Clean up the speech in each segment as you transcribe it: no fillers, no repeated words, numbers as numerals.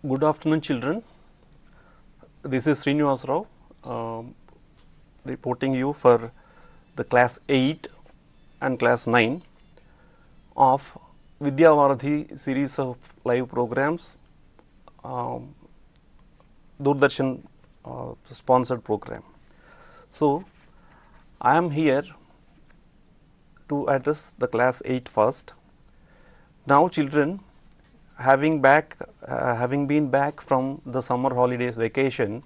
Good afternoon, children. This is Srinivasa reporting you for the class 8 and class 9 of Vidya Varadhi series of live programs, Doordarshan sponsored program. So, I am here to address the class 8 first. Now, children, having been back from the summer holidays vacation,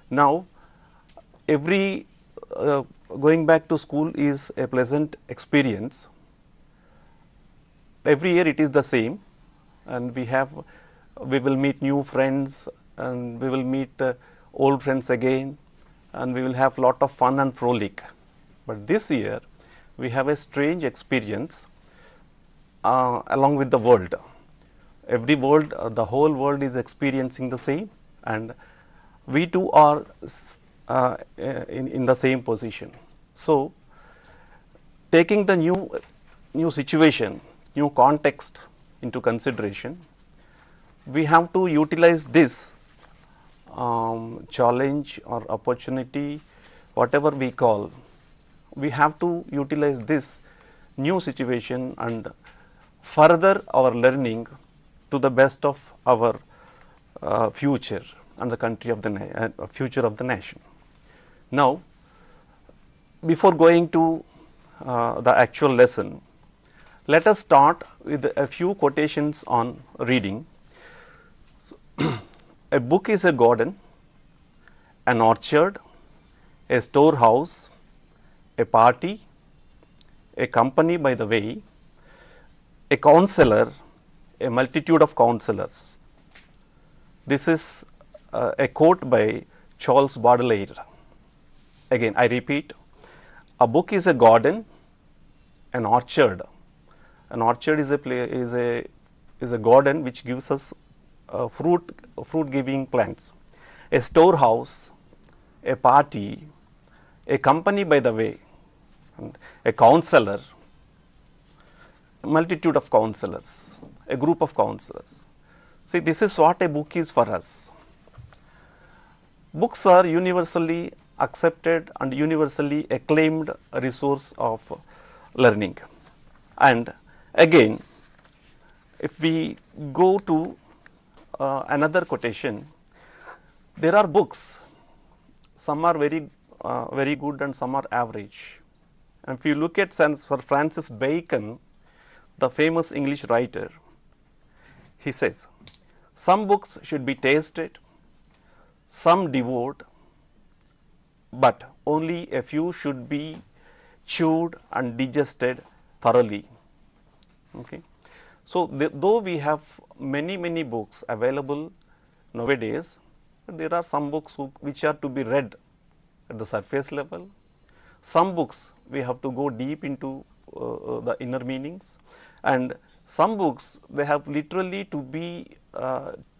now every going back to school is a pleasant experience. Every year it is the same, and we will meet new friends, and we will meet old friends again, and we will have lot of fun and frolic. But this year we have a strange experience along with the world. Every world, the whole world is experiencing the same, and we too are in the same position. So, taking the new situation, new context into consideration, we have to utilize this challenge or opportunity, whatever we call. We have to utilize this new situation and further our learning to the best of our future and the country of the future of the nation. Now, before going to the actual lesson, let us start with a few quotations on reading. A book is a garden, an orchard, a storehouse, a party, a company by the way, a counselor, a multitude of counselors. This is a quote by Charles Baudelaire. Again, I repeat, a book is a garden, an orchard. An orchard is a garden which gives us fruit giving plants. A storehouse, a party, a company by the way, and a counselor, a multitude of counselors, a group of counselors. See, this is what a book is for us. Books are universally accepted and universally acclaimed resource of learning. And again, if we go to another quotation, there are books, some are very good and some are average. And if you look at Sir Francis Bacon, the famous English writer, he says, some books should be tasted, some devoured, but only a few should be chewed and digested thoroughly. Okay. So, though we have many books available nowadays, there are some books which are to be read at the surface level. Some books we have to go deep into the inner meanings, and some books they have literally to be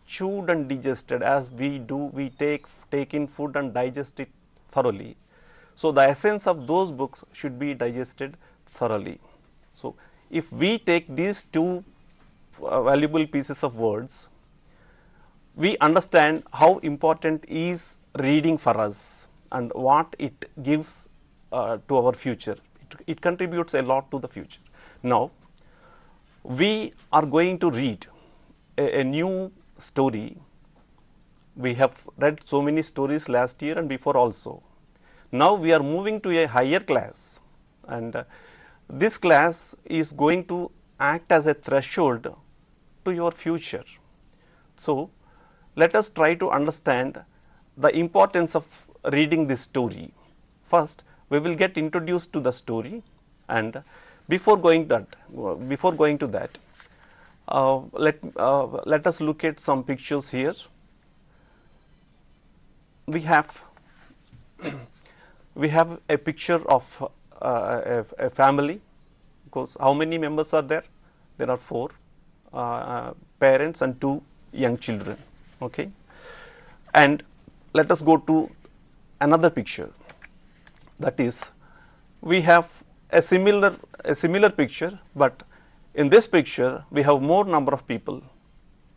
chewed and digested as we do. We take in food and digest it thoroughly. So, the essence of those books should be digested thoroughly. So, if we take these two valuable pieces of words, we understand how important is reading for us and what it gives to our future. It contributes a lot to the future. Now, we are going to read a new story. We have read so many stories last year and before also. Now, we are moving to a higher class, and this class is going to act as a threshold to your future. So, let us try to understand the importance of reading this story. First, we will get introduced to the story, and before going to that, let us look at some pictures here. We have a picture of a family. Because how many members are there? There are 4 parents and 2 young children. Okay, and let us go to another picture. That is, we have a similar picture, but in this picture we have more number of people,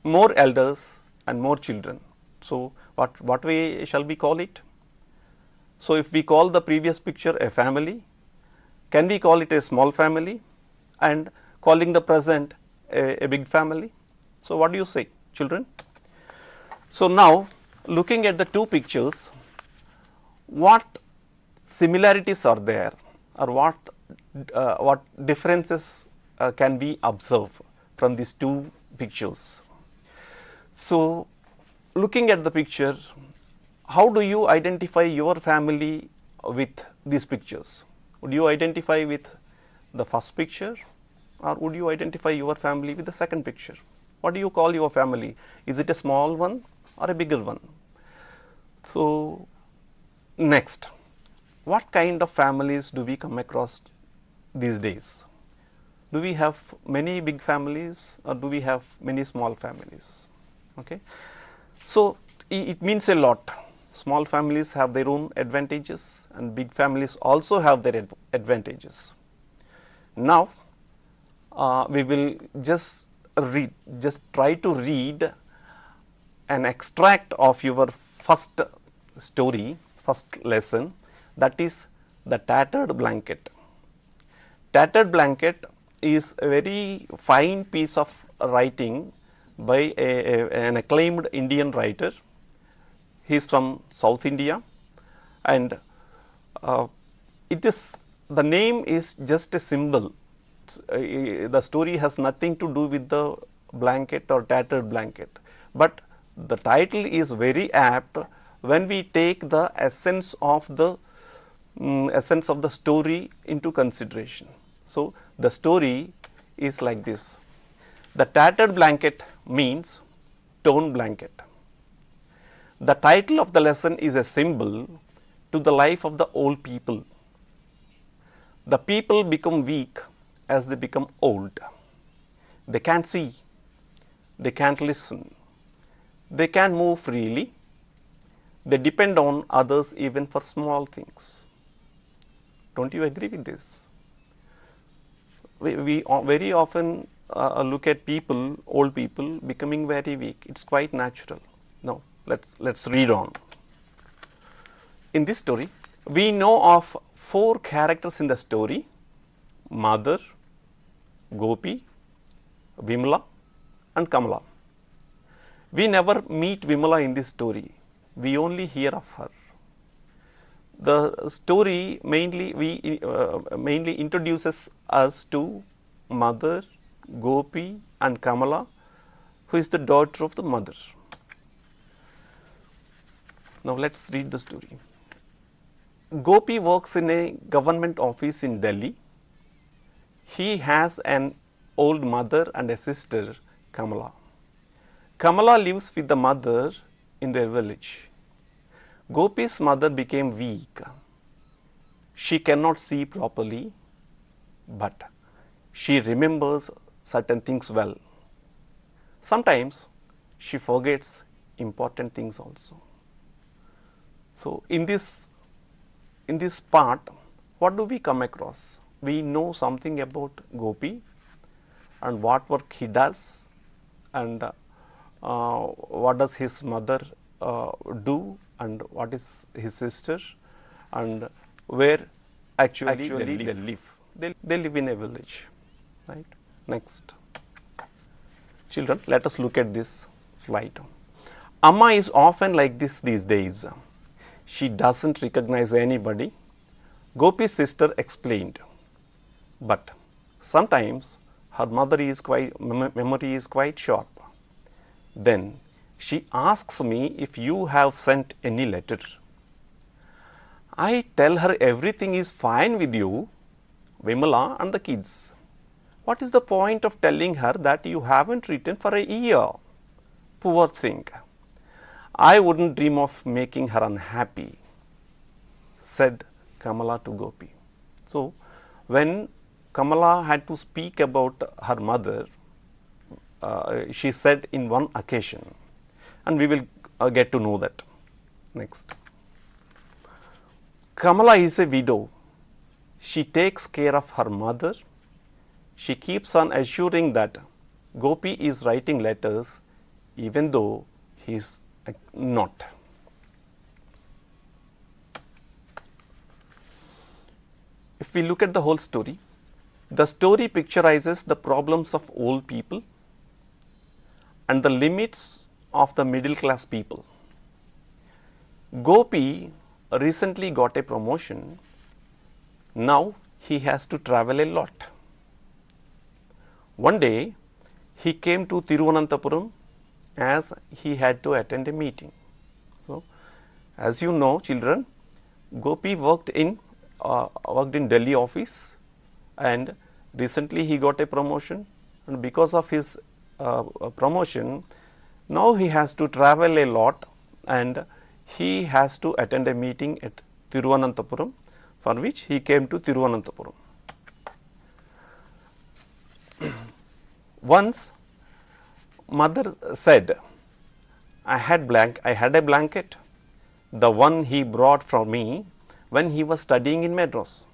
more elders and more children. So, what way shall we call it? So, if we call the previous picture a family, can we call it a small family, and calling the present a big family? So, what do you say, children? So, now looking at the two pictures, what similarities are there, or what differences can we observe from these two pictures? So, looking at the picture, how do you identify your family with these pictures? Would you identify with the first picture, or would you identify your family with the second picture? What do you call your family? Is it a small one or a bigger one? So, next, what kind of families do we come across these days? Do we have many big families, or do we have many small families? Okay. So, it means a lot. Small families have their own advantages, and big families also have their advantages. Now, we will just try to read an extract of your first story, first lesson, that is the tattered blanket. Tattered blanket is a very fine piece of writing by an acclaimed Indian writer. He is from South India, and the name is just a symbol. The story has nothing to do with the blanket or tattered blanket, but the title is very apt when we take the essence of the story into consideration. So, the story is like this: the tattered blanket means torn blanket. The title of the lesson is a symbol to the life of the old people. The people become weak as they become old. They can't see, they can't listen, they can't move freely, they depend on others even for small things. Don't you agree with this? We very often look at people, old people becoming very weak. It's quite natural. Now, let's read on. In this story, we know of 4 characters in the story: Mother, Gopi, Vimala and Kamala. We never meet Vimala in this story, we only hear of her. The story mainly introduces us to Mother, Gopi and Kamala, who is the daughter of the mother. Now, let us read the story. Gopi works in a government office in Delhi. He has an old mother and a sister, Kamala. Kamala lives with the mother in their village. Gopi's mother became weak. She cannot see properly, but she remembers certain things well. Sometimes she forgets important things also. So, in this part, what do we come across? We know something about Gopi and what work he does, and what does his mother do, and what is his sister, and where actually they live. They live in a village, right? Next. Children, let us look at this flight. Amma is often like this these days. She doesn't recognize anybody, Gopi's sister explained. But sometimes her memory is quite sharp. Then she asks me if you have sent any letter. I tell her everything is fine with you, Vimala and the kids. What is the point of telling her that you haven't written for a year? Poor thing. I wouldn't dream of making her unhappy, said Kamala to Gopi. So, when Kamala had to speak about her mother, she said in one occasion, and we will get to know that. Next. Kamala is a widow. She takes care of her mother. She keeps on assuring that Gopi is writing letters even though he is not. If we look at the whole story, the story picturizes the problems of old people and the limits of the middle class people. Gopi recently got a promotion. Now he has to travel a lot. One day he came to Thiruvananthapuram as he had to attend a meeting. So, as you know, children, Gopi worked in Delhi office, and recently he got a promotion, and because of his promotion, now he has to travel a lot and he has to attend a meeting at Thiruvananthapuram, for which he came to Thiruvananthapuram. Once mother said, I had a blanket, the one he brought for me when he was studying in Madras.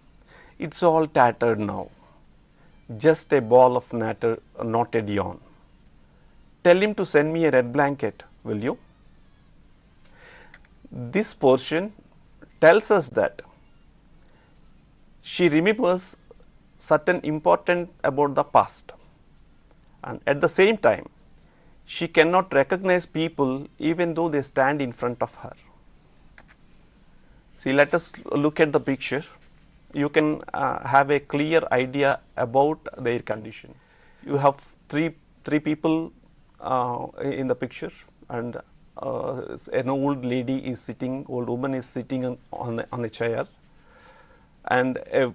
It's all tattered now, just a ball of knotted yarn. Tell him to send me a red blanket, will you? This portion tells us that she remembers certain important about the past, and at the same time she cannot recognize people even though they stand in front of her. See, let us look at the picture. You can have a clear idea about their condition. You have three people in the picture, and an old lady is sitting, old woman is sitting on a chair, and a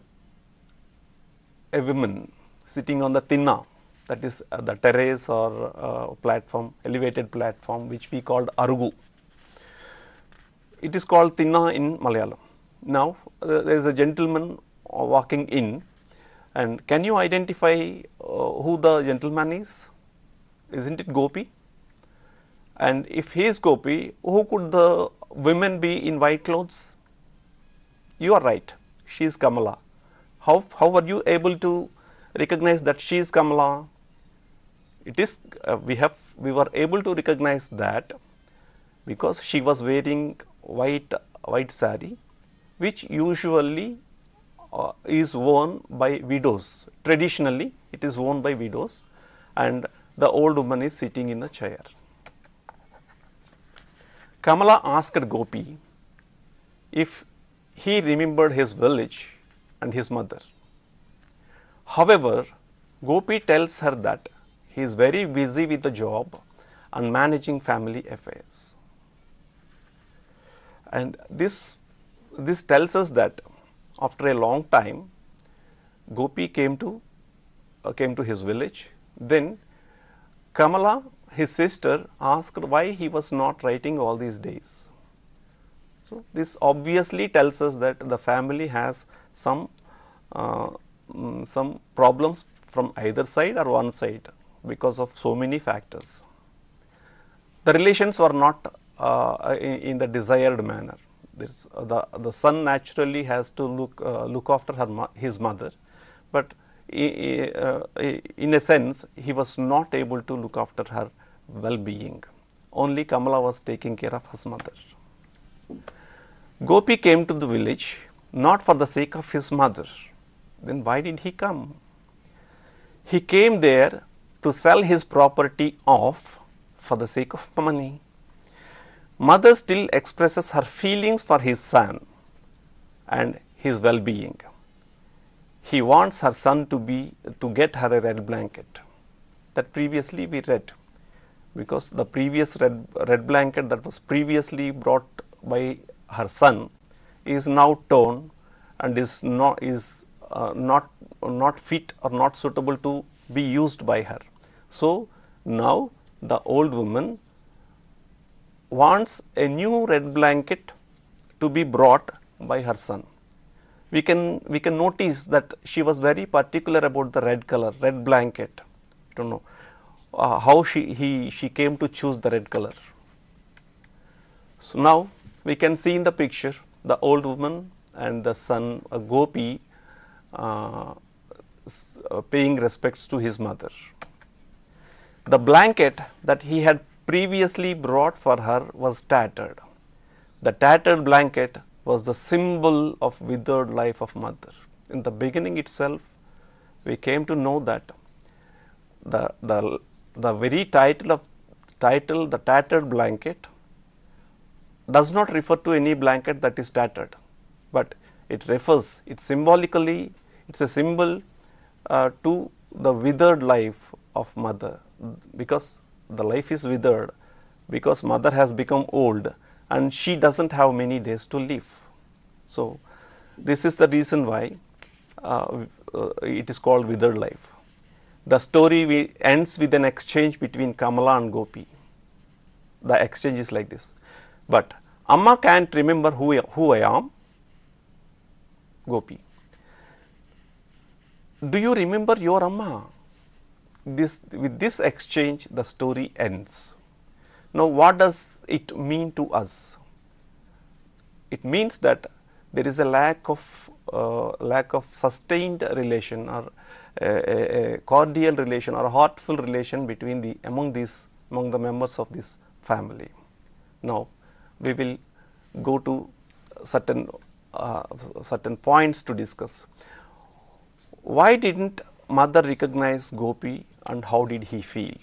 woman sitting on the tinna, that is the terrace or platform, elevated platform, which we called arugu. It is called tinna in Malayalam. Now there is a gentleman walking in, and can you identify who the gentleman is? Isn't it Gopi? And if he is Gopi, who could the women be in white clothes? You are right, she is Kamala. How were you able to recognize that she is Kamala? It is we were able to recognize that because she was wearing white sari, which usually is worn by widows. Traditionally, it is worn by widows, and the old woman is sitting in the chair. Kamala asked Gopi if he remembered his village and his mother. However, Gopi tells her that he is very busy with the job and managing family affairs. And this tells us that after a long time, Gopi came to his village. Then Kamala, his sister, asked why he was not writing all these days. So this obviously tells us that the family has some problems from either side or one side because of so many factors. The relations were not in the desired manner. The son naturally has to look after his mother, but in a sense he was not able to look after her well-being. Only Kamala was taking care of his mother. Gopi came to the village not for the sake of his mother. Then why did he come? He came there to sell his property off for the sake of money. Mother still expresses her feelings for his son and his well-being. He wants her son to get her a red blanket. That previously we read, because the previous red blanket that was previously brought by her son is now torn and is not fit or not suitable to be used by her. So now the old woman wants a new red blanket to be brought by her son. We can notice that she was very particular about the red color, red blanket. I don't know how she came to choose the red color. So now we can see in the picture the old woman and the son Gopi paying respects to his mother. The blanket that he had previously brought for her was tattered. The tattered blanket was the symbol of withered life of mother. In the beginning itself, we came to know that the very title, the tattered blanket, does not refer to any blanket that is tattered, but it refers, it symbolically, it is a symbol to the withered life of mother, because the life is withered, because mother has become old and she does not have many days to live. So, this is the reason why it is called withered life. The story ends with an exchange between Kamala and Gopi. The exchange is like this: but Amma can't remember who I am. Gopi: do you remember your Amma? With this exchange, the story ends. Now, what does it mean to us? It means that there is a lack of sustained relation, or a cordial relation, or a heartful relation between among the members of this family. Now, we will go to certain points to discuss. Why didn't mother recognize Gopi, and how did he feel?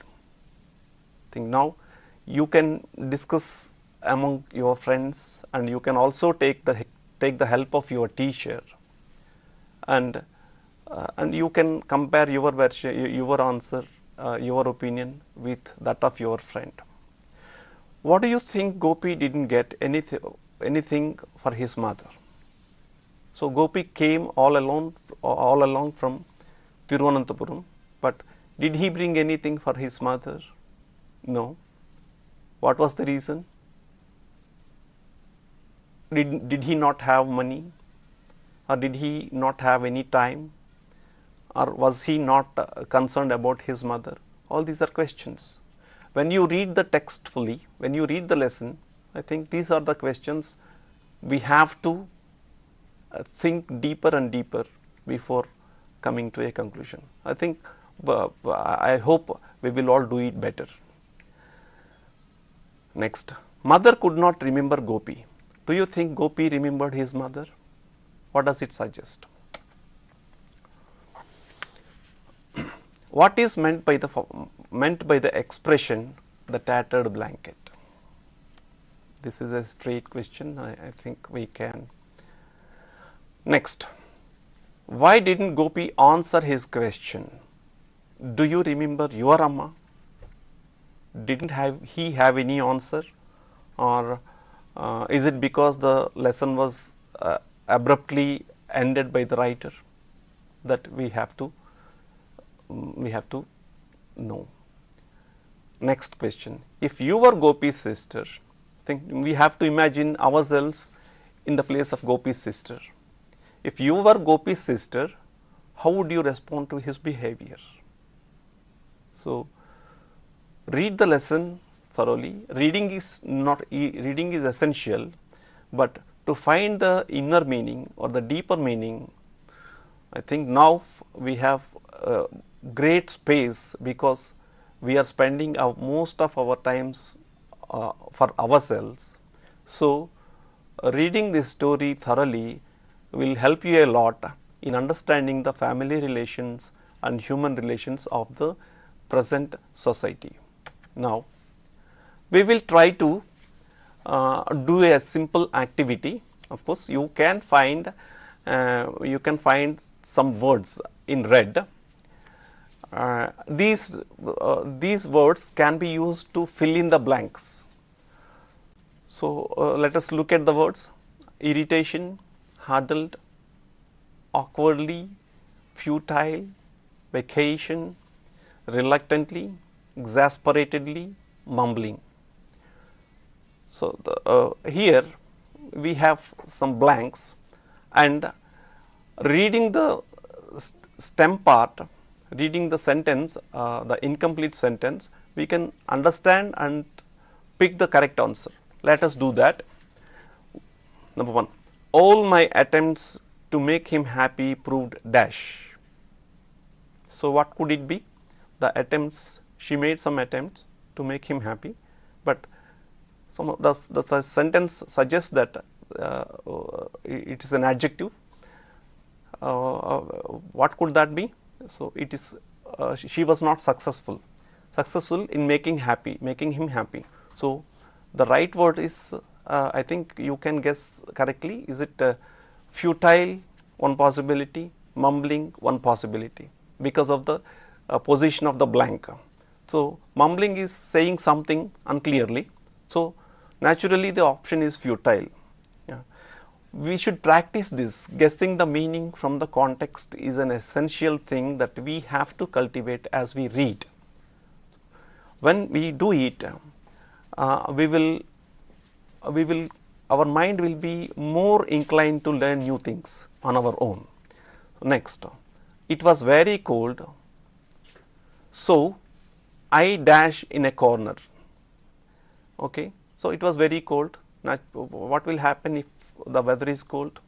Think now you can discuss among your friends, and you can also take the help of your teacher, and you can compare your version, your answer, your opinion with that of your friend. What do you think Gopi didn't get anything for his mother? So, Gopi came all along from Thiruvananthapuram, but did he bring anything for his mother? No. What was the reason? Did he not have money, or did he not have any time, or was he not concerned about his mother? All these are questions. When you read the text fully, when you read the lesson, I think these are the questions we have to think deeper and deeper before coming to a conclusion. I think, I hope we will all do it better. Next, mother could not remember Gopi. Do you think Gopi remembered his mother? What does it suggest? What is meant by the expression the tattered blanket? This is a straight question. I think we can. Next, why didn't Gopi answer his question? Do you remember your Amma? Didn't he have any answer, or is it because the lesson was abruptly ended by the writer? That we have to know. Next question: if you were Gopi's sister, think we have to imagine ourselves in the place of Gopi's sister. If you were Gopi's sister, how would you respond to his behavior? So, read the lesson thoroughly. Reading is essential, but to find the inner meaning or the deeper meaning, I think now we have great space, because we are spending most of our times for ourselves. So, reading this story thoroughly will help you a lot in understanding the family relations and human relations of the present society. Now, we will try to do a simple activity. Of course, you can find some words in red. These words can be used to fill in the blanks. So, let us look at the words: irritation, huddled, awkwardly, futile, vacation, reluctantly, exasperatedly, mumbling. So, here we have some blanks, and reading the stem part, reading the sentence, the incomplete sentence, we can understand and pick the correct answer. Let us do that. Number 1, all my attempts to make him happy proved dash. So, what could it be? The attempts, she made some attempts to make him happy, but some of the sentence suggests that it is an adjective. What could that be? So, it is she was not successful in making him happy. So, the right word is I think you can guess correctly. Is it futile, one possibility, mumbling, one possibility, because of the position of the blank. So, mumbling is saying something unclearly. So, naturally the option is futile. Yeah. We should practice this. Guessing the meaning from the context is an essential thing that we have to cultivate as we read. When we do it, our mind will be more inclined to learn new things on our own. Next, it was very cold, so I dash in a corner. Okay. So, it was very cold. Now, what will happen if the weather is cold?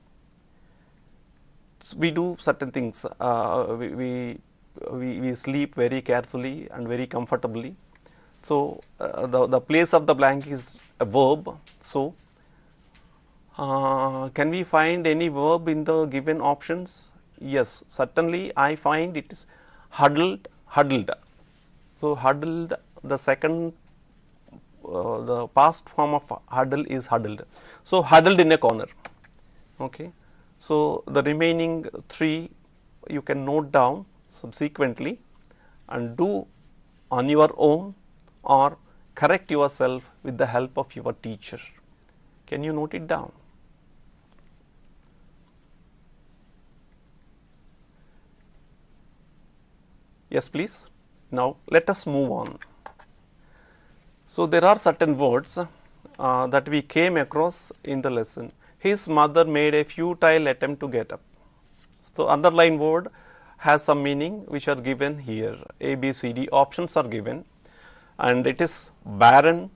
So, we do certain things. We sleep very carefully and very comfortably. So, the place of the blank is a verb. So, can we find any verb in the given options? Yes, certainly I find it is huddled. So, huddled, the second the past form of huddle is huddled. So, huddled in a corner. Okay. So, the remaining 3 you can note down subsequently and do on your own or correct yourself with the help of your teacher. Can you note it down? Yes, please. Now, let us move on. So, there are certain words that we came across in the lesson. His mother made a futile attempt to get up. So, underlined word has some meaning which are given here. A, B, C, D options are given, and it is barren,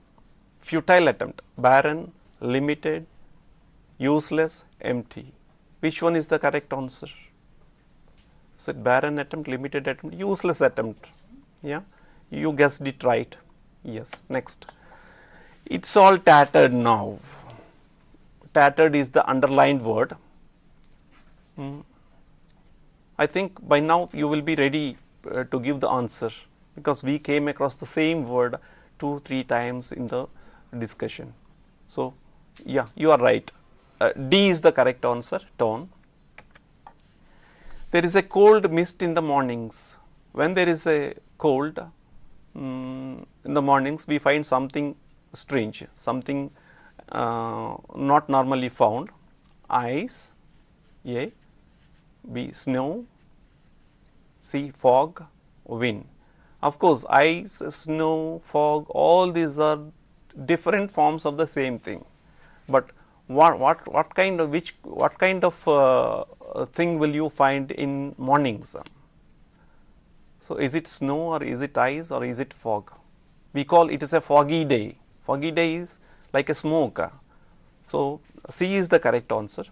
futile attempt, barren, limited, useless, empty. Which one is the correct answer? Is it barren attempt, limited attempt, useless attempt? Yeah, you guessed it right. Yes. Next, it's all tattered now. Tattered is the underlined word. I think by now you will be ready to give the answer, because we came across the same word 2-3 times in the discussion. So, yeah, you are right. D is the correct answer, torn. There is a cold mist in the mornings. When there is a cold in the mornings, we find something strange, something not normally found. Ice, A, B, snow, C, fog, wind. Of course, ice, snow, fog, all these are different forms of the same thing, but what kind of thing will you find in mornings? So, is it snow or is it ice or is it fog? We call it is a foggy day. Foggy day is like a smoke. So, C is the correct answer.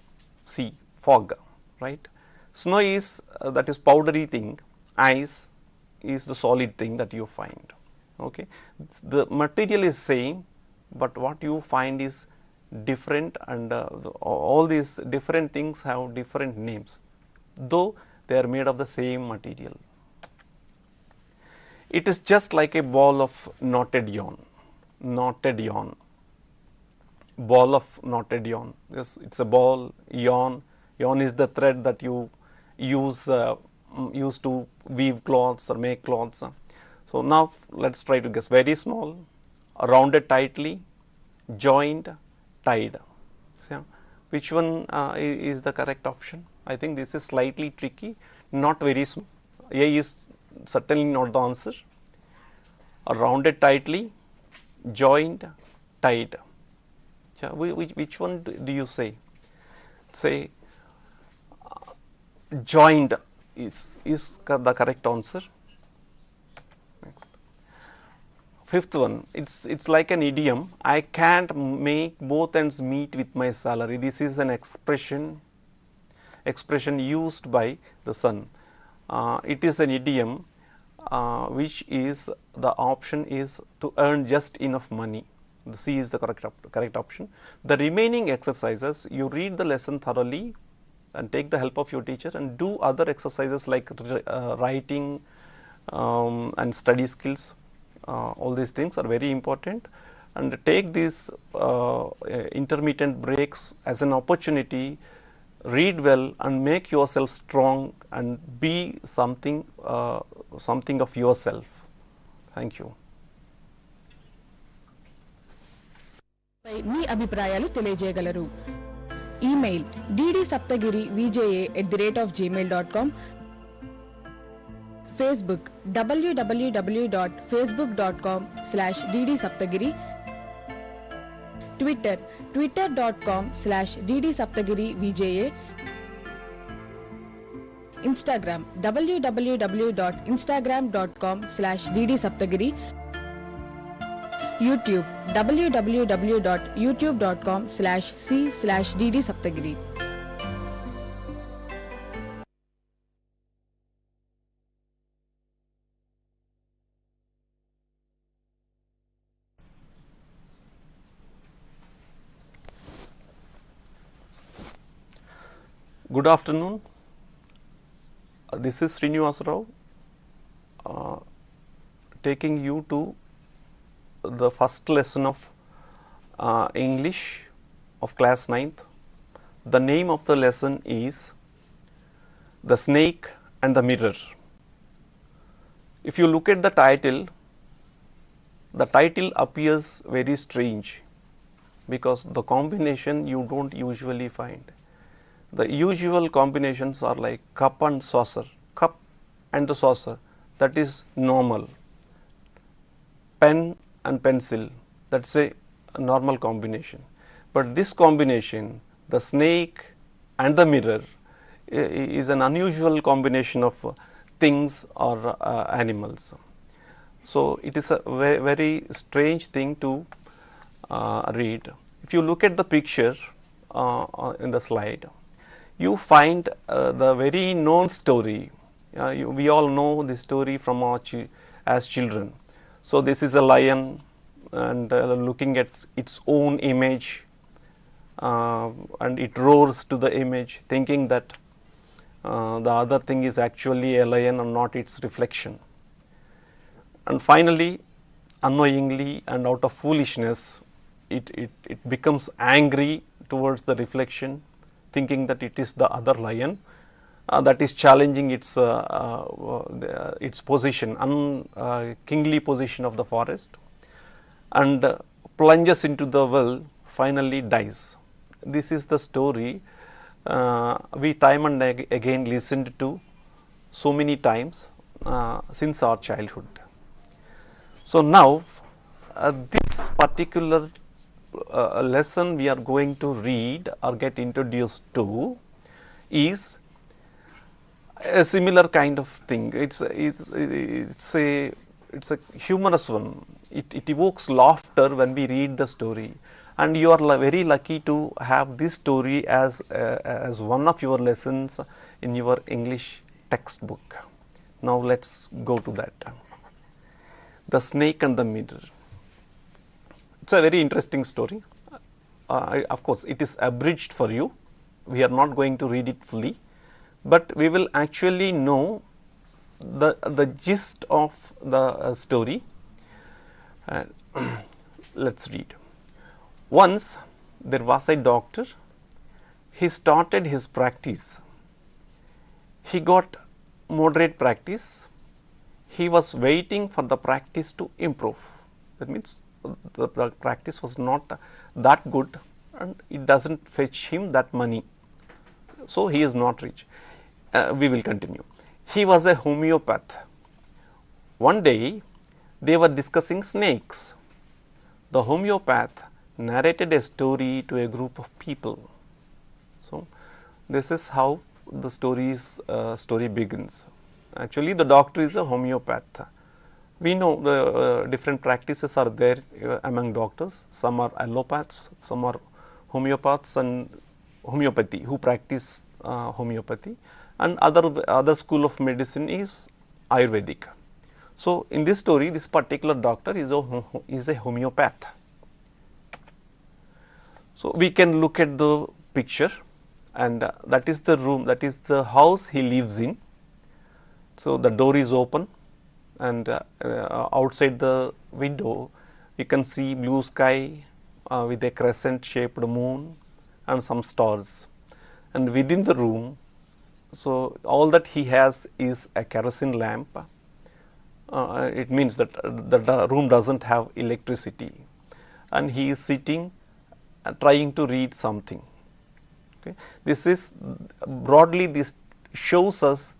C, fog, right. Snow is that is powdery thing, ice is the solid thing that you find. Okay. The material is same, but what you find is different, and all these different things have different names, though they are made of the same material. It is just like a ball of knotted yarn, ball of knotted yarn. Yes, it is a ball, yarn is the thread that you use to weave cloths or make cloths. So, now let us try to guess. Very small, rounded tightly, joined, tied. So, which one is the correct option? I think this is slightly tricky, not very small. A is certainly not the answer. Rounded tightly, joined, tied. Which one do you say? Say joined is the correct answer. Next. Fifth one, it's like an idiom. I can't make both ends meet with my salary. This is an expression used by the son. It is an idiom which is the option is to earn just enough money. The C is the correct option. The remaining exercises, you read the lesson thoroughly and take the help of your teacher and do other exercises like writing and study skills. All these things are very important, and take these intermittent breaks as an opportunity. Read well and make yourself strong and be something of yourself. Thank you. మీ అభిప్రాయాలు తెలియజేయగలరు. Email ddsaptagiri@gmail.com, Facebook www.facebook.com/ddsaptagiri, Twitter twitter.com/ddsaptagirivja, Instagram www.instagram.com/ddsaptagiri, YouTube www.youtube.com/c/ddsaptagiri. Good afternoon. This is Srinivasa Rao, taking you to the first lesson of English of class 9th. The name of the lesson is The Snake and the Mirror. If you look at the title appears very strange because the combination you don't usually find. The usual combinations are like cup and saucer, cup and the saucer, that is normal. Pen and pencil, that is a normal combination. But this combination, the snake and the mirror, is an unusual combination of things or animals. So, it is a very strange thing to read. If you look at the picture in the slide, you find the very known story. We all know this story from as children. So, this is a lion and looking at its own image, and it roars to the image thinking that the other thing is actually a lion and not its reflection. And finally, unknowingly and out of foolishness, it becomes angry towards the reflection, thinking that it is the other lion that is challenging its position, kingly position of the forest, and plunges into the well, finally dies. This is the story we time and again listened to so many times since our childhood. So, now this particular lesson we are going to read or get introduced to is a similar kind of thing. It's a humorous one. It evokes laughter when we read the story, and you are very lucky to have this story as one of your lessons in your English textbook. Now, let us go to that. The Snake and the Mirror. It is a very interesting story. Of course, it is abridged for you. We are not going to read it fully, but we will actually know the gist of the story. Let us read. Once there was a doctor. He started his practice. He got moderate practice. He was waiting for the practice to improve. That means the practice was not that good and it does not fetch him that money. So, he is not rich. We will continue. He was a homeopath. One day they were discussing snakes. The homeopath narrated a story to a group of people. So, this is how the story begins. Actually, the doctor is a homeopath. We know the different practices are there among doctors. Some are allopaths, some are homeopaths and homeopathy who practice homeopathy, and other school of medicine is Ayurvedic. So, in this story, this particular doctor is a homeopath. So, we can look at the picture, and that is the room, that is the house he lives in. So, the door is open, and outside the window you can see blue sky with a crescent shaped moon and some stars, and within the room, so all that he has is a kerosene lamp. It means that the room does not have electricity, and he is sitting trying to read something. Okay. This is broadly, this shows us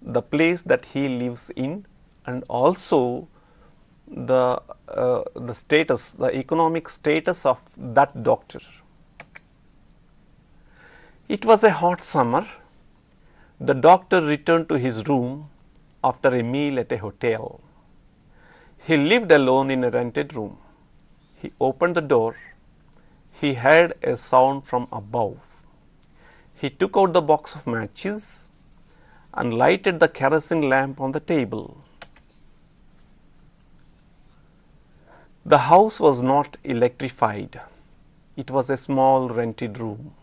the place that he lives in, and also the status, the economic status of that doctor. It was a hot summer. The doctor returned to his room after a meal at a hotel. He lived alone in a rented room. He opened the door. He heard a sound from above. He took out the box of matches and lighted the kerosene lamp on the table. The house was not electrified. It was a small rented room.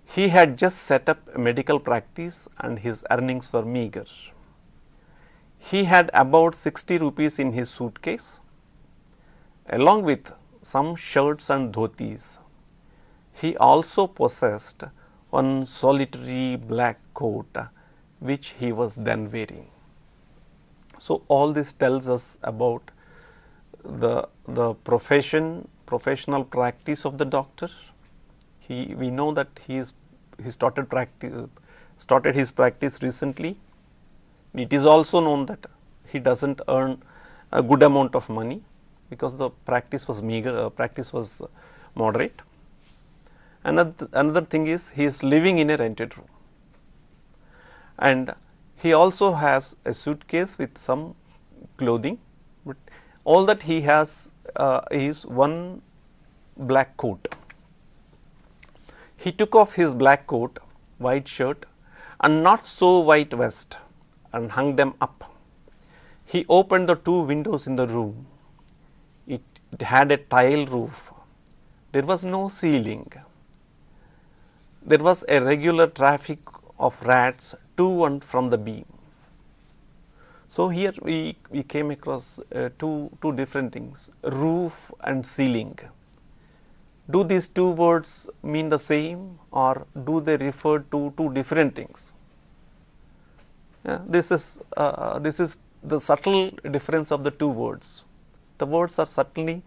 He had just set up a medical practice and his earnings were meager. He had about 60 rupees in his suitcase, along with some shirts and dhotis. He also possessed one solitary black coat which he was then wearing. So, all this tells us about the professional practice of the doctor. We know that he started his practice recently. It is also known that he does not earn a good amount of money, because the practice was meager, practice was moderate. Another thing is, he is living in a rented room, and he also has a suitcase with some clothing, but all that he has is one black coat. He took off his black coat, white shirt and not so white vest and hung them up. He opened the two windows in the room. It had a tile roof. There was no ceiling. There was a regular traffic of rats to and from the beam. So, here we came across two different things, roof and ceiling. Do these two words mean the same, or do they refer to two different things? This is the subtle difference of the two words. The words are certainly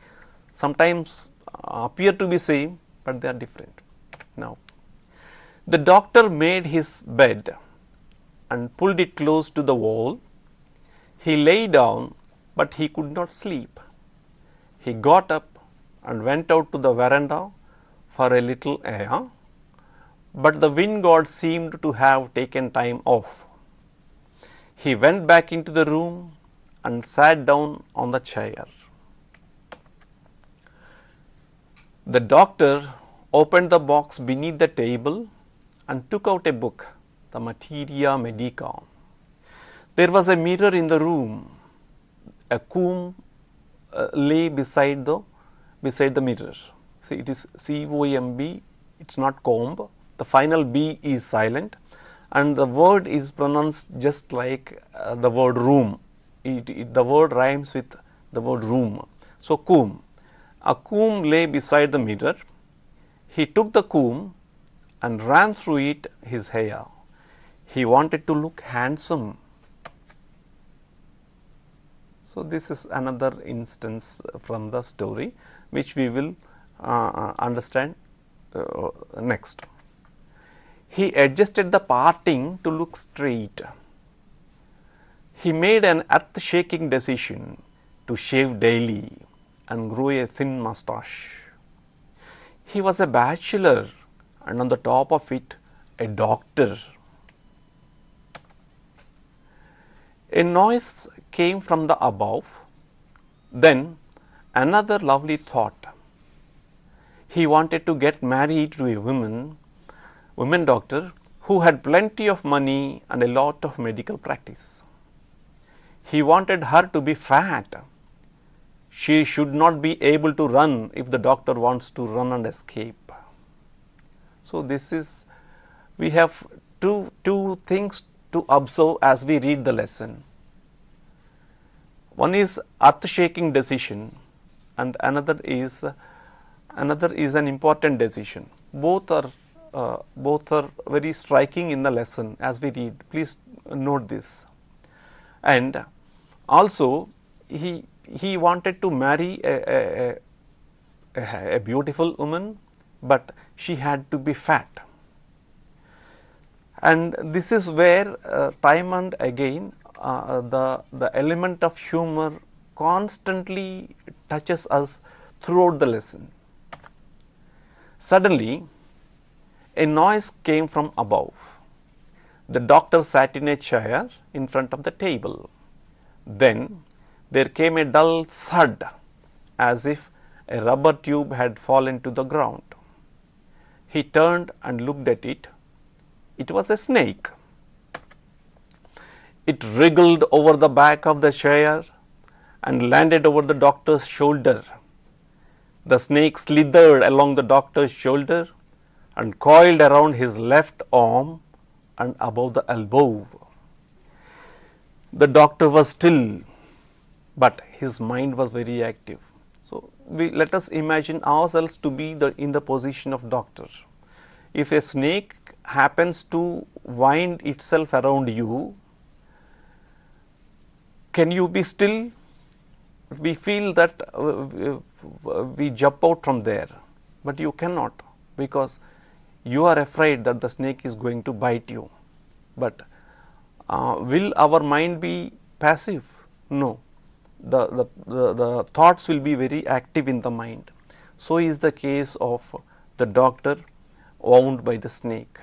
sometimes appear to be same, but they are different. Now, the doctor made his bed and pulled it close to the wall. He lay down, but he could not sleep. He got up and went out to the veranda for a little air, but the wind god seemed to have taken time off. He went back into the room and sat down on the chair. The doctor opened the box beneath the table and took out a book, the Materia Medica. There was a mirror in the room. A comb lay beside the mirror. See, it is C-O-M-B, it is not comb. The final B is silent, and the word is pronounced just like the word room. The word rhymes with the word room. So, comb. A comb lay beside the mirror. He took the comb and ran through it his hair. He wanted to look handsome. So, this is another instance from the story, which we will understand next. He adjusted the parting to look straight. He made an earth-shaking decision to shave daily and grow a thin moustache. He was a bachelor, and on the top of it, a doctor. A noise came from the above. Then another lovely thought. He wanted to get married to a woman doctor who had plenty of money and a lot of medical practice. He wanted her to be fat. she should not be able to run if the doctor wants to run and escape. So, this is, we have two things to observe as we read the lesson. One is earth shaking decision and another is an important decision. Both are very striking in the lesson as we read. Please note this. And also he wanted to marry a beautiful woman, but she had to be fat. And this is where time and again the element of humor constantly touches us throughout the lesson. Suddenly, a noise came from above. The doctor sat in a chair in front of the table. Then there came a dull thud, as if a rubber tube had fallen to the ground. He turned and looked at it. It was a snake. It wriggled over the back of the chair and landed over the doctor's shoulder. The snake slithered along the doctor's shoulder and coiled around his left arm and above the elbow. The doctor was still, but his mind was very active. So, let us imagine ourselves to be in the position of doctor. If a snake happens to wind itself around you, can you be still? We feel that we jump out from there, but you cannot, because you are afraid that the snake is going to bite you. But will our mind be passive? No, the thoughts will be very active in the mind. So is the case of the doctor wound by the snake.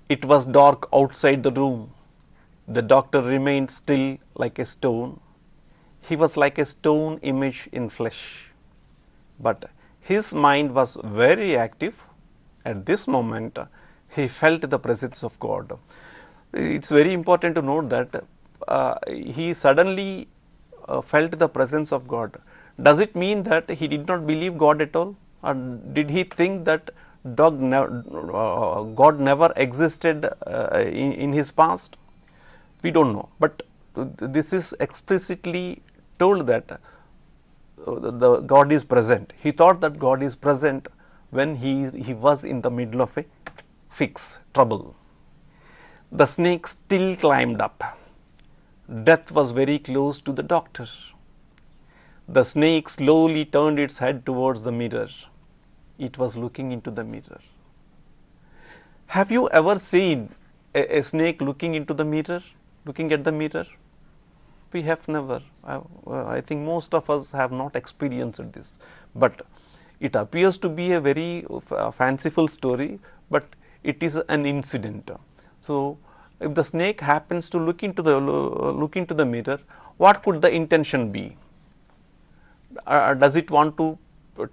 It was dark outside the room. The doctor remained still like a stone. He was like a stone image in flesh, but his mind was very active. At this moment, he felt the presence of God. It is very important to note that he suddenly felt the presence of God. Does it mean that he did not believe God at all, or did he think that God never existed in his past? We do not know, but this is explicitly told that the God is present. He thought that God is present when he was in the middle of a fix, trouble. The snake still climbed up. Death was very close to the doctor. The snake slowly turned its head towards the mirror. It was looking into the mirror. Have you ever seen a snake looking into the mirror, looking at the mirror? We have never. I think most of us have not experienced this, but it appears to be a very fanciful story, but it is an incident. So, if the snake happens to look into the mirror, what could the intention be? Does it want to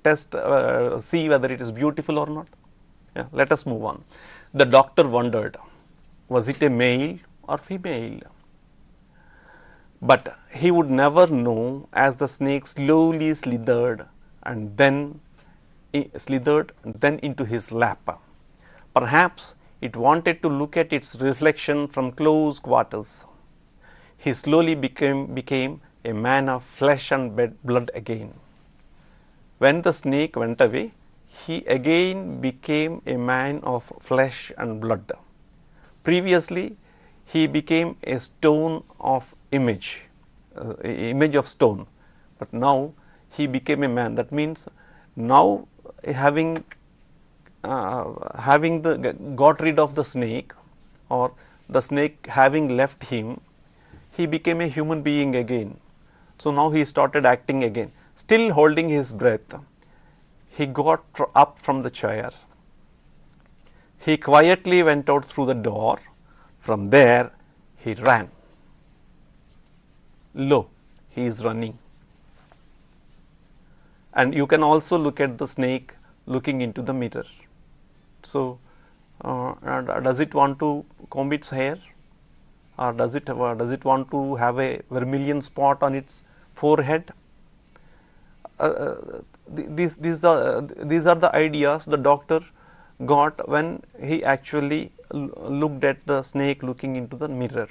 test, see whether it is beautiful or not? Yeah, let us move on. The doctor wondered, was it a male or female? But he would never know, as the snake slowly slithered then into his lap. Perhaps it wanted to look at its reflection from close quarters. He slowly became a man of flesh and blood again. When the snake went away, he again became a man of flesh and blood. Previously, he became a stone of image of stone, but now he became a man. That means now having got rid of the snake, or the snake having left him, he became a human being again. So now he started acting again. Still holding his breath, he got up from the chair. He quietly went out through the door. From there, he ran. Lo, he is running. And you can also look at the snake looking into the mirror. So, does it want to comb its hair? or does it want to have a vermilion spot on its forehead? These are the ideas the doctor got when he actually looked at the snake looking into the mirror.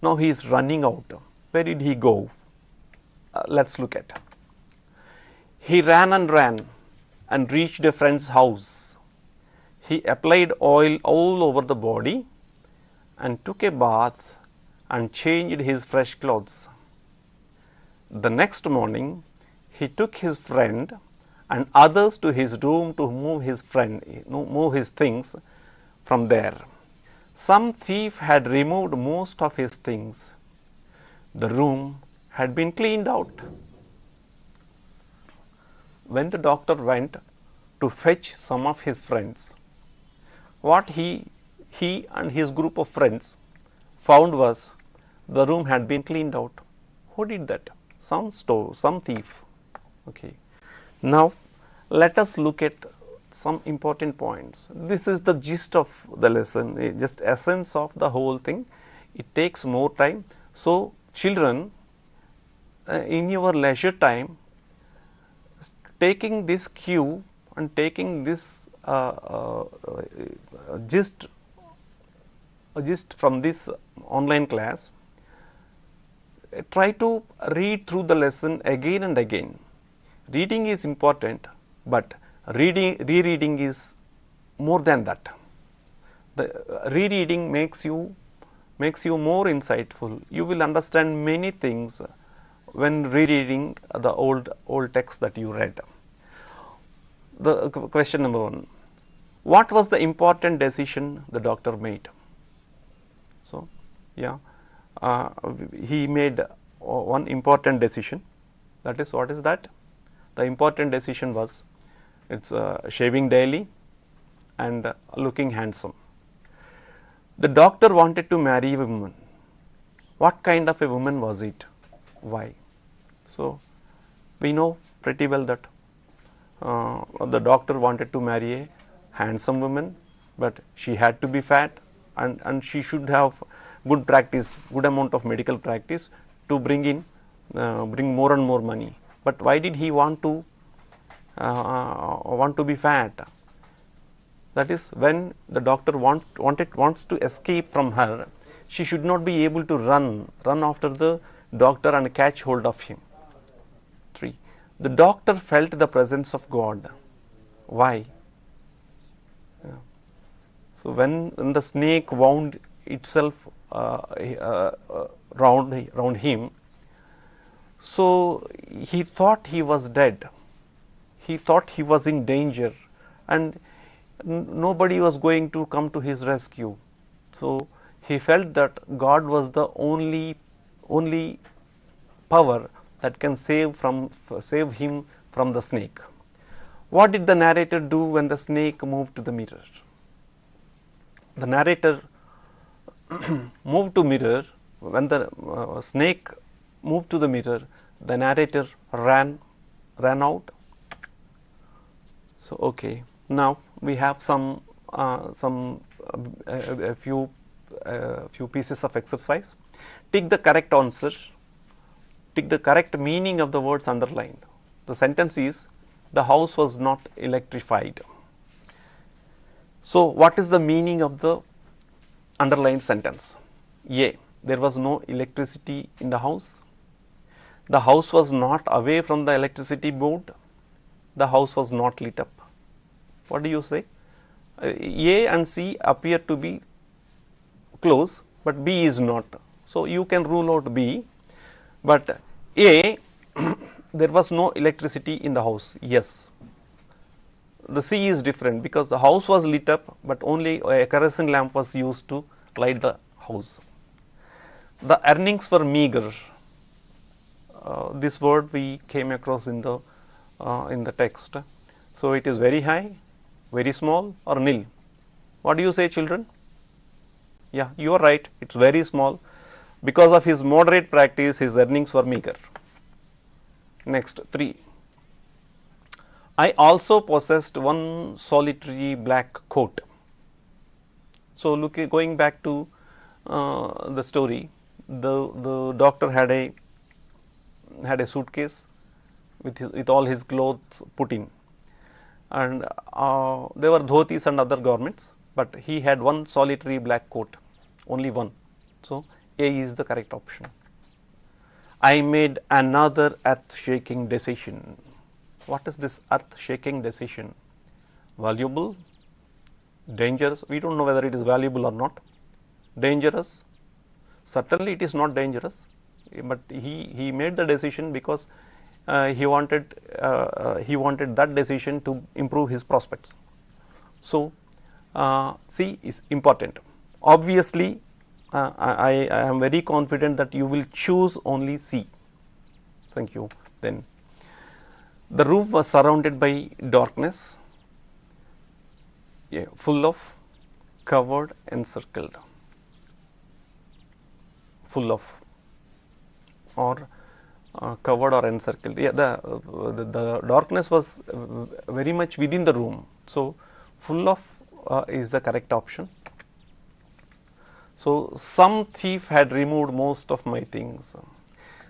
Now he is running out. Where did he go? Let us look at. He ran and reached a friend's house. He applied oil all over the body and took a bath and changed his fresh clothes. The next morning, he took his friend and others to his room to move his things from there. Some thief had removed most of his things. The room had been cleaned out. When the doctor went to fetch some of his friends, what he and his group of friends found was the room had been cleaned out. Who did that? Some thief. Okay. Now, let us look at some important points. This is the gist of the lesson, just essence of the whole thing. It takes more time. So, children, in your leisure time, taking this cue and taking this gist from this online class, try to read through the lesson again and again. Reading is important, but rereading is more than that. The rereading makes you more insightful. You will understand many things when rereading the old text that you read. The question number 1: what was the important decision the doctor made? So, yeah, he made one important decision. That is, what is that? The important decision was it's shaving daily and looking handsome. The doctor wanted to marry a woman. What kind of a woman was it? Why? So, we know pretty well that the doctor wanted to marry a handsome woman, but she had to be fat and she should have good practice, good amount of medical practice to bring more and more money. But why did he want to be fat? That is, when the doctor wants to escape from her, she should not be able to run after the doctor and catch hold of him. 3. The doctor felt the presence of God. Why? Yeah. So, when the snake wound itself round him, so he thought he was dead. He thought he was in danger and nobody was going to come to his rescue. So, he felt that God was the only power that can save him from the snake. What did the narrator do when the snake moved to the mirror? The narrator moved to mirror. When the snake moved to the mirror, the narrator ran out. So, okay. Now we have a few pieces of exercise. Take the correct answer. Take the correct meaning of the words underlined. The sentence is, the house was not electrified. So, what is the meaning of the underlined sentence? A. There was no electricity in the house. The house was not away from the electricity board. The house was not lit up. What do you say? A and C appear to be close, but B is not. So, you can rule out B, but A, there was no electricity in the house. Yes. The C is different because the house was lit up, but only a kerosene lamp was used to light the house. The earnings were meager. This word we came across in the text. So, it is very high, very small, or nil. What do you say, children? Yeah, you are right. It is very small. Because of his moderate practice, his earnings were meager. Next, 3. I also possessed one solitary black coat. So, going back to the story. The doctor had a suitcase with all his clothes put in, and there were dhotis and other garments, but he had one solitary black coat, only one. So, A is the correct option. I made another earth shaking decision. What is this earth shaking decision? Valuable, dangerous? We do not know whether it is valuable or not. Dangerous? Certainly it is not dangerous, but he made the decision because he wanted that decision to improve his prospects. So, C is important. Obviously, I am very confident that you will choose only C. Thank you. Then the room was surrounded by darkness, full of, covered, encircled, full of, or covered or encircled. Yeah, the darkness was very much within the room. So, full of is the correct option. So, some thief had removed most of my things.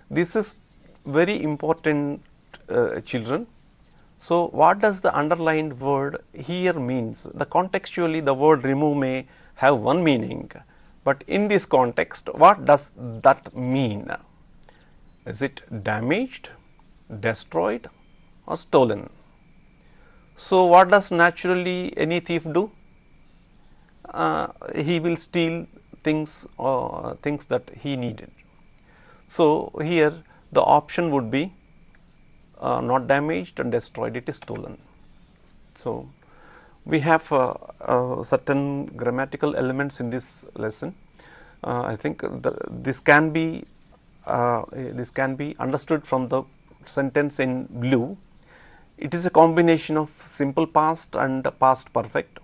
This is very important, children. So, what does the underlined word here means? The contextually the word remove may have one meaning, but in this context what does that mean? Is it damaged, destroyed, or stolen? So, what does naturally any thief do? He will steal things that he needed. So, here the option would be not damaged and destroyed, it is stolen. So, we have certain grammatical elements in this lesson. I think this can be understood from the sentence in blue. It is a combination of simple past and past perfect.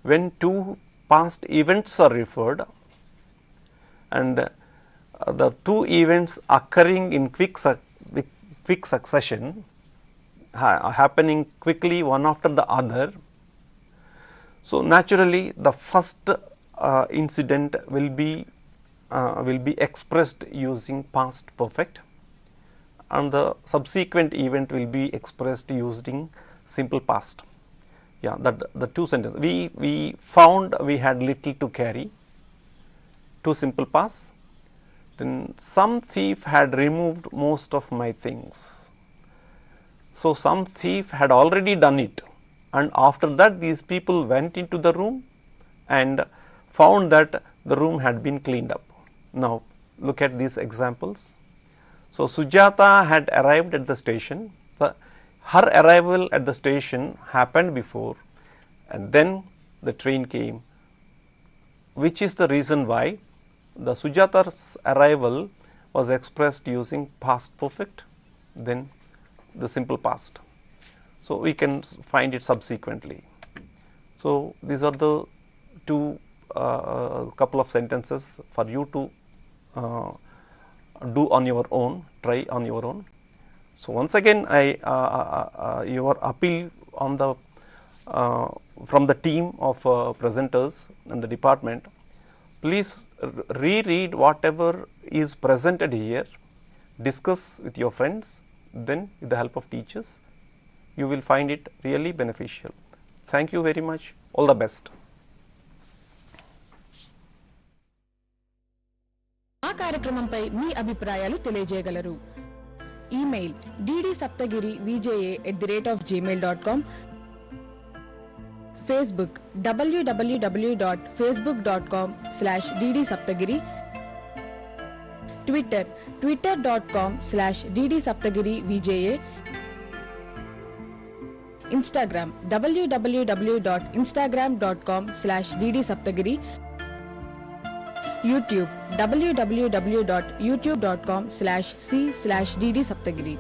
When two past events are referred and the two events occurring in quick succession, happening quickly one after the other. So, naturally the first incident will be expressed using past perfect, and the subsequent event will be expressed using simple past. Yeah, that the two sentences we found we had little to carry, two simple past. Then some thief had removed most of my things. So, some thief had already done it, and after that these people went into the room and found that the room had been cleaned up. Now, look at these examples. So, Sujata had arrived at the station. Her arrival at the station happened before, and then the train came, which is the reason why the Sujata's arrival was expressed using past perfect, then the simple past. So, we can find it subsequently. So, these are the two couple of sentences for you to do on your own, try on your own. So, once again your appeal on the from the team of presenters and the department, please reread whatever is presented here, discuss with your friends, then with the help of teachers, you will find it really beneficial. Thank you very much. All the best. ఆ కార్యక్రమంపై మీ అభిప్రాయాలు తెలియజేయగలరు. Email ddSaptagiri@gmail.com, Facebook www.facebook.com/ddsaptagiri, Twitter twitter.com/ddsaptagirivja, Instagram www.instagram.com/ddsaptagiri, YouTube www.youtube.com/c/ddsaptagiri.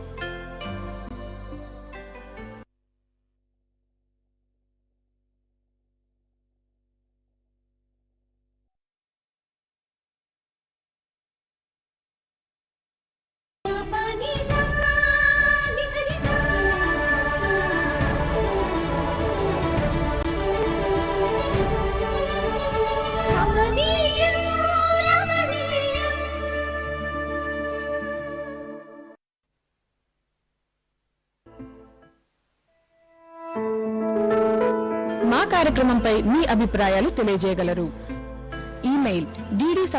కార్యక్రమంపై మీ అభిప్రాయాలు తెలియజేయగలరు. Email dd